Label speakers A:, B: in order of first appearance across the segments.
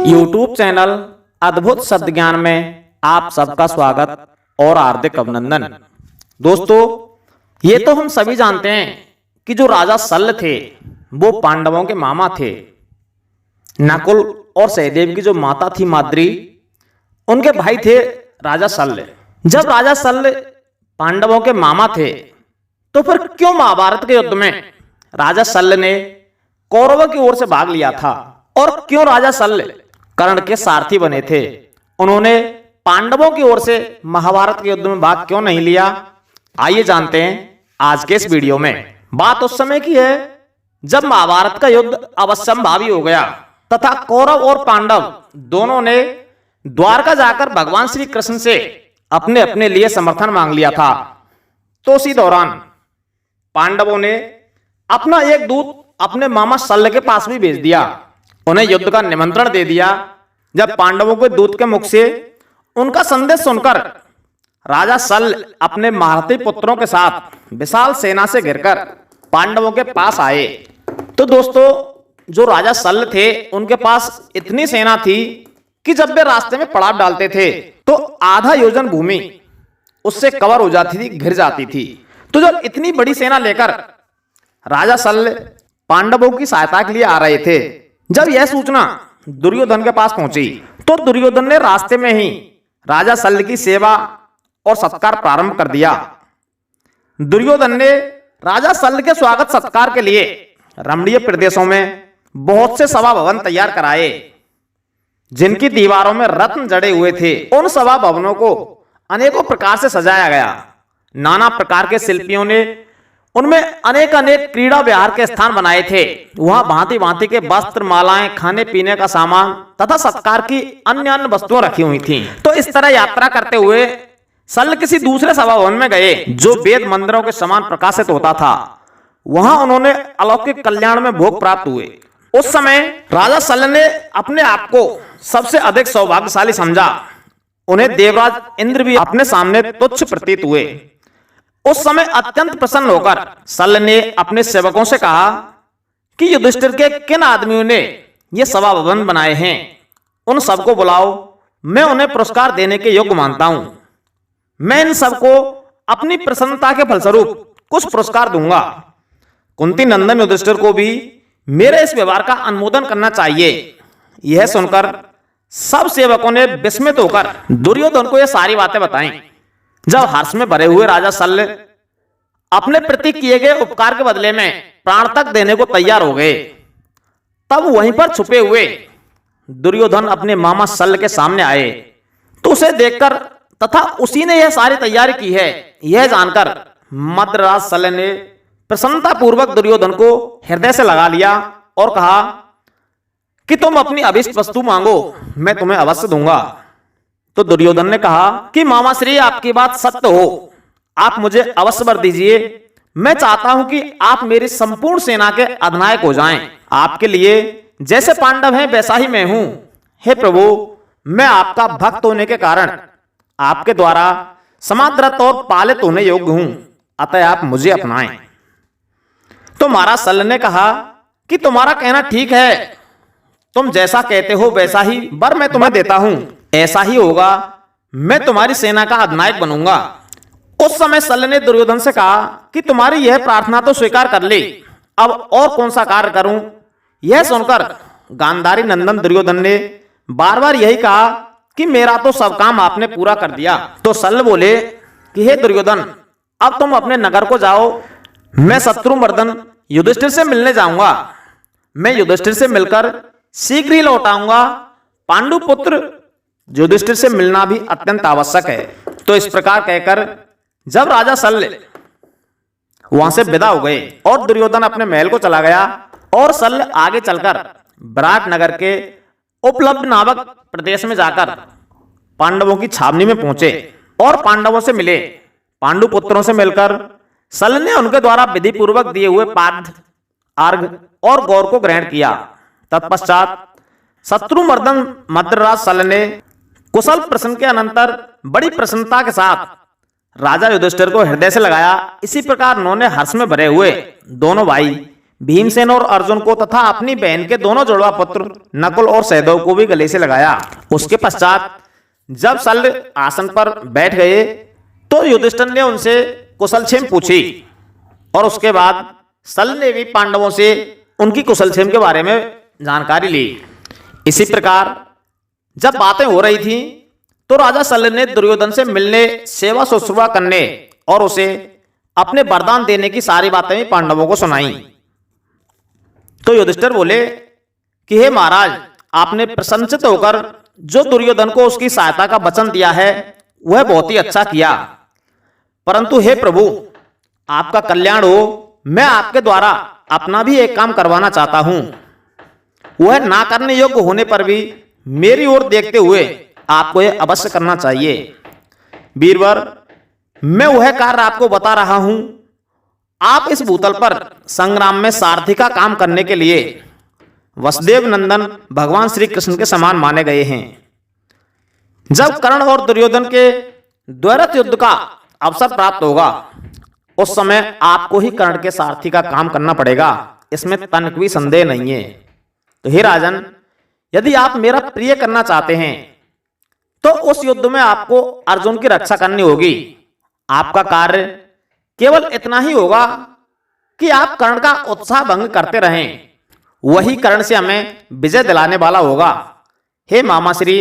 A: YouTube channel अद्भुत शब्द ज्ञान में आप सबका स्वागत और हार्दिक अभिनंदन। दोस्तों, ये तो हम सभी जानते हैं कि जो राजा शल्य थे वो पांडवों के मामा थे। नकुल और सहदेव की जो माता थी माद्री, उनके भाई थे राजा शल्य। जब राजा शल्य पांडवों के मामा थे तो फिर क्यों महाभारत के युद्ध में राजा शल्य ने कौरवों की ओर से भाग लिया था और क्यों राजा शल्य कर्ण के सारथी बने थे? उन्होंने पांडवों की ओर से महाभारत के युद्ध में भाग क्यों नहीं लिया? आइए जानते हैं आज के इस वीडियो में। बात उस समय की है जब महाभारत का युद्ध अवश्यंभावी हो गया तथा कौरव और पांडव दोनों ने द्वारका जाकर भगवान श्री कृष्ण से अपने अपने लिए समर्थन मांग लिया था। तो उसी दौरान पांडवों ने अपना एक दूत अपने मामा शल्य के पास भी भेज दिया, उन्हें युद्ध का निमंत्रण दे दिया। जब पांडवों के दूत के मुख से उनका संदेश सुनकर राजा शल्य अपने महारथी पुत्रों के साथ विशाल सेना से घिरकर पांडवों के पास आए। तो दोस्तों, जो राजा शल्य थे उनके पास इतनी सेना थी कि जब वे रास्ते में पड़ाव डालते थे तो आधा योजन भूमि उससे कवर हो जाती थी, घिर जाती थी। तो जब इतनी बड़ी सेना लेकर राजा शल्य पांडवों की सहायता के लिए आ रहे थे, जब यह सूचना दुर्योधन के पास पहुंची तो दुर्योधन ने रास्ते में ही राजा शल्य की सेवा और सत्कार प्रारंभ कर दिया। दुर्योधन ने राजा शल्य के स्वागत सत्कार के लिए रमणीय प्रदेशों में बहुत से सभा भवन तैयार कराए, जिनकी दीवारों में रत्न जड़े हुए थे। उन सभा भवनों को अनेकों प्रकार से सजाया गया। नाना प्रकार के शिल्पियों ने उनमें अनेक क्रीड़ा विहार के स्थान बनाए थे। वहां भांति भांति के वस्त्र, मालाएं, खाने पीने का सामान तथा सत्कार की अन्य वस्तुएं रखी हुई थीं। तो इस तरह यात्रा करते हुए शल्य किसी दूसरे सभा भवन में गए जो वेद मंदिरों के समान प्रकाशित होता था। वहां उन्होंने अलौकिक कल्याण में भोग प्राप्त हुए। उस समय राजा शल्य ने अपने आप को सबसे अधिक सौभाग्यशाली समझा। उन्हें देवराज इंद्र भी अपने सामने तुच्छ प्रतीत हुए। उस समय अत्यंत प्रसन्न होकर शल्य ने अपने सेवकों से कहा कि युधिष्ठिर के किन आदमियों ने ये सभा भवन बनाए हैं, उन सबको बुलाओ, मैं उन्हें पुरस्कार देने के योग्य मानता हूं। मैं इन सबको अपनी प्रसन्नता के फलस्वरूप कुछ पुरस्कार दूंगा। कुंती नंदन युधिष्ठिर को भी मेरे इस व्यवहार का अनुमोदन करना चाहिए। यह सुनकर सब सेवकों ने विस्मित होकर दुर्योधन को यह सारी बातें बताईं। जब हर्ष में भरे हुए राजा शल्य अपने प्रति किए गए उपकार के बदले में प्राण तक देने को तैयार हो गए, तब वहीं पर छुपे हुए दुर्योधन अपने मामा शल्य के सामने आए। तो उसे देखकर तथा उसी ने यह सारी तैयारी की है यह जानकर मद्रराज शल्य ने प्रसन्नता पूर्वक दुर्योधन को हृदय से लगा लिया और कहा कि तुम अपनी अभीष्ट वस्तु मांगो, मैं तुम्हें अवश्य दूंगा। तो दुर्योधन ने कहा कि मामा श्री, आपकी बात सत्य हो, आप मुझे अवश्य वर दीजिए। मैं चाहता हूं कि आप मेरी संपूर्ण सेना के अधिनायक हो जाएं। आपके लिए जैसे पांडव हैं वैसा ही मैं हूं। हे प्रभु, मैं आपका भक्त होने के कारण आपके द्वारा समादृत और पालित होने योग्य हूं, अतः आप मुझे अपनाएं। तो महाराज शल्य ने कहा कि तुम्हारा कहना ठीक है, तुम जैसा कहते हो वैसा ही वर मैं तुम्हें देता हूं। ऐसा ही होगा, मैं तुम्हारी सेना का अधिनायक बनूंगा। उस समय शल्य ने दुर्योधन से कहा कि तुम्हारी यह प्रार्थना तो स्वीकार कर ली, अब और कौन सा कार्य करूं? यह सुनकर गांधारी नंदन दुर्योधन ने बार बार यही कहा कि मेरा तो सब काम आपने पूरा कर दिया। तो शल्य बोले कि हे दुर्योधन, अब तुम अपने नगर को जाओ, मैं शत्रुमर्दन युधिष्ठिर से मिलने जाऊंगा। मैं युधिष्ठिर से मिलकर शीघ्र ही लौट आऊंगा। पांडु पुत्र युधिष्ठिर से मिलना भी अत्यंत आवश्यक है। तो इस प्रकार कहकर जब राजा शल्य वहां से विदा हो गए और दुर्योधन अपने महल को चला गया और शल्य आगे चलकर विराट नगर के उपलब्ध नामक प्रदेश में जाकर पांडवों की छावनी में पहुंचे और पांडवों से मिले। पांडु पुत्रों से मिलकर शल्य ने उनके द्वारा विधि पूर्वक दिए हुए पाद्य, अर्घ और गौर को ग्रहण किया। तत्पश्चात शत्रुमर्दन मद्रराज शल्य ने कुशल प्रश्न के अनंतर बड़ी प्रसन्नता के साथ राजा युधिष्ठिर को हृदय से लगाया। इसी प्रकार उन्होंने हर्ष में भरे हुए दोनों भाई भीमसेन और अर्जुन को तथा अपनी बहन के दोनों जुड़वा पुत्र नकुल और सहदेव को भी गले से लगाया। उसके पश्चात जब शल्य आसन पर बैठ गए तो युधिष्ठिर ने उनसे कुशलक्षेम पूछी और उसके बाद शल्य ने भी पांडवों से उनकी कुशलक्षेम के बारे में जानकारी ली। इसी प्रकार जब बातें हो रही थी तो राजा शल्य ने दुर्योधन से मिलने, सेवा शुश्रूषा करने और उसे अपने वरदान देने की सारी बातें भी पांडवों को सुनाई। तो युधिष्ठिर बोले कि हे महाराज, आपने प्रसन्नचित्त होकर जो दुर्योधन को उसकी सहायता का वचन दिया है वह बहुत ही अच्छा किया, परंतु हे प्रभु, आपका कल्याण हो, मैं आपके द्वारा अपना भी एक काम करवाना चाहता हूं। वह ना करने योग्य होने पर भी मेरी ओर देखते हुए आपको यह अवश्य करना चाहिए। वीरवर, मैं वह कार्य आपको बता रहा हूं। आप इस भूतल पर संग्राम में सारथी का काम करने के लिए वसुदेव नंदन भगवान श्री कृष्ण के समान माने गए हैं। जब कर्ण और दुर्योधन के द्वैरथ युद्ध का अवसर प्राप्त होगा उस समय आपको ही कर्ण के सारथी का काम करना पड़ेगा, इसमें तनिक भी संदेह नहीं है। तो हे राजन, यदि आप मेरा प्रिय करना चाहते हैं तो उस युद्ध में आपको अर्जुन की रक्षा करनी होगी। आपका कार्य केवल इतना ही होगा कि आप कर्ण का उत्साह भंग करते रहें, वही कर्ण से हमें विजय दिलाने वाला होगा। हे मामाश्री,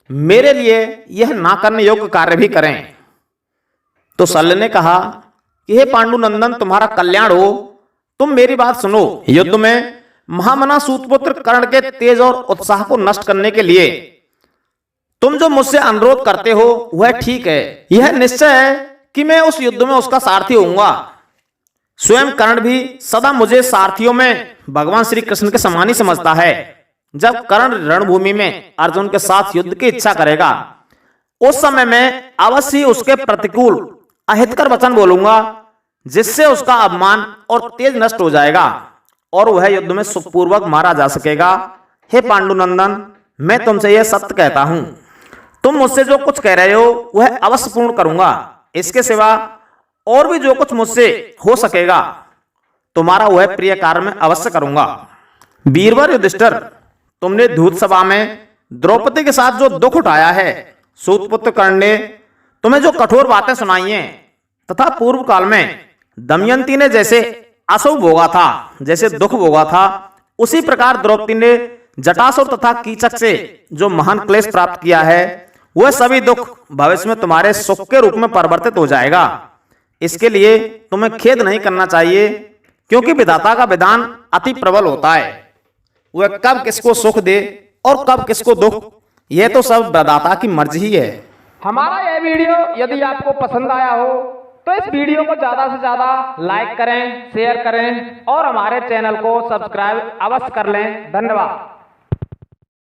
A: मेरे लिए यह ना करने योग्य कार्य भी करें। तो शल्य ने कहा कि हे पांडुनंदन, तुम्हारा कल्याण हो, तुम मेरी बात सुनो। युद्ध में महामना सूतपुत्र कर्ण के तेज और उत्साह को नष्ट करने के लिए तुम जो मुझसे अनुरोध करते हो वह ठीक है। यह निश्चय है कि मैं उस युद्ध में उसका सारथी होऊंगा। स्वयं कर्ण भी सदा मुझे सारथियों में भगवान श्री कृष्ण के समान ही समझता है। जब कर्ण रणभूमि में अर्जुन के साथ युद्ध की इच्छा करेगा उस समय मैं अवश्य ही उसके प्रतिकूल अहितकर वचन बोलूंगा, जिससे उसका अपमान और तेज नष्ट हो जाएगा और वह युद्ध में सुखपूर्वक मारा जा सकेगा। हे पांडुनंदन, मैं तुमसे यह सत्य कहता हूं, तुम मुझसे जो कुछ कह रहे हो वह अवश्य पूर्ण करूंगा। इसके सिवा और भी जो कुछ मुझसे हो सकेगा तुम्हारा वह प्रिय कार्य में अवश्य करूंगा। वीरवर युधिष्ठिर, तुमने दूत सभा में द्रौपदी के साथ जो दुख उठाया है, सूतपुत्र कर्ण ने तुम्हें जो कठोर बातें सुनाई हैं तथा पूर्व काल में दमयंती ने जैसे अशुभ भोगा था, जैसे दुख भोगा था, उसी प्रकार द्रौपदी ने जटासुर तथा कीचक से जो महान क्लेश प्राप्त किया है वह सभी दुख भविष्य में तुम्हारे सुख के रूप में परिवर्तित हो जाएगा। इसके लिए तुम्हें खेद नहीं करना चाहिए, क्योंकि विधाता का विधान अति प्रबल होता है। वह कब किसको सुख दे और कब किसको दुख, यह तो सब विधाता की मर्जी ही है।
B: हमारा यह वीडियो यदि आपको पसंद आया हो तो इस वीडियो को ज्यादा से ज्यादा लाइक करें, शेयर करें और हमारे चैनल को सब्सक्राइब अवश्य कर लें। धन्यवाद।